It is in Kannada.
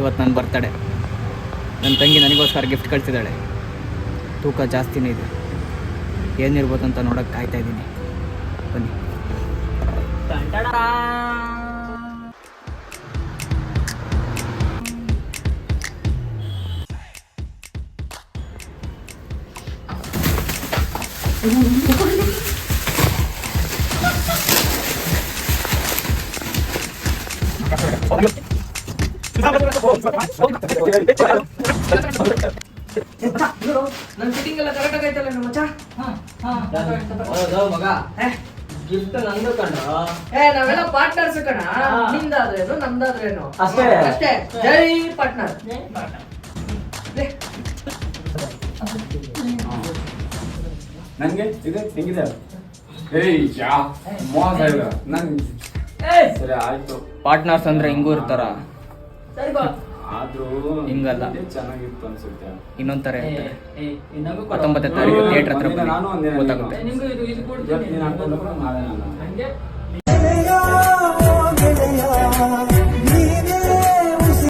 ಇವತ್ತು ನನ್ನ ಬರ್ತಡೇ. ನನ್ನ ತಂಗಿ ನನಗೋಸ್ಕರ ಗಿಫ್ಟ್ ಕಳಿಸಿದ್ದಾಳೆ. ತೂಕ ಜಾಸ್ತಿನೇ ಇದೆ. ಏನಿರ್ಬೋದು ಅಂತ ನೋಡೋಕ್ಕೆ ಕಾಯ್ತಾ ಇದ್ದೀನಿ. ಬನ್ನಿ. ನನ್ನ ಫಿಟ್ಟಿಂಗ್ ಎಲ್ಲ ಕರೆಕ್ಟ್ ಆಗೈತಲ್ಲ ನಮ್ಮ ಮಚ್ಚ. ಮಗ ಗಿಫ್ಟ್ ನಂದು ಕಣ. ನಾವೆಲ್ಲ ಪಾರ್ಟ್ನರ್ಸ್ ಕಣ. ನಿಂದಾದ್ರೇನು ನಮ್ದಾದ್ರೇನು ಅಷ್ಟೇ ಅಷ್ಟೇ. ಜೈ ಪಾರ್ಟ್ನರ್. ನನಗೆ ಇದೆ ಹೆಂಗಿದೆ? ಏಯ್ ಯಾ ಮೋಸ ಇಲ್ಲ ನನ್. ಸರಿ ಆಯ್ತು. ಪಾರ್ಟ್ನರ್ಸ್ ಅಂದ್ರೆ ಹಿಂಗೂ ಇರ್ತಾರ, ಸರಿ ಬಾ. ಆದ್ರೂ ಹಿಂಗಲ್ಲ, ಚೆನ್ನಾಗಿತ್ತು ಅನ್ಸುತ್ತೆ. ಇನ್ನೊಂದ್ ತರ ಇರ್ತಾರೆ. 19ನೇ ತಾರೀಕು ಥಿಯೇಟರ್ ಹತ್ರ ಬನ್ನಿ, ನಾನು ಗೊತ್ತಾಗುತ್ತೆ. ನಿಮ್ಗೂ ಇದು ಇವತ್ತು ನೀನು ಹಾಕೊಂಡು ನಾಳೆ ನಾನು.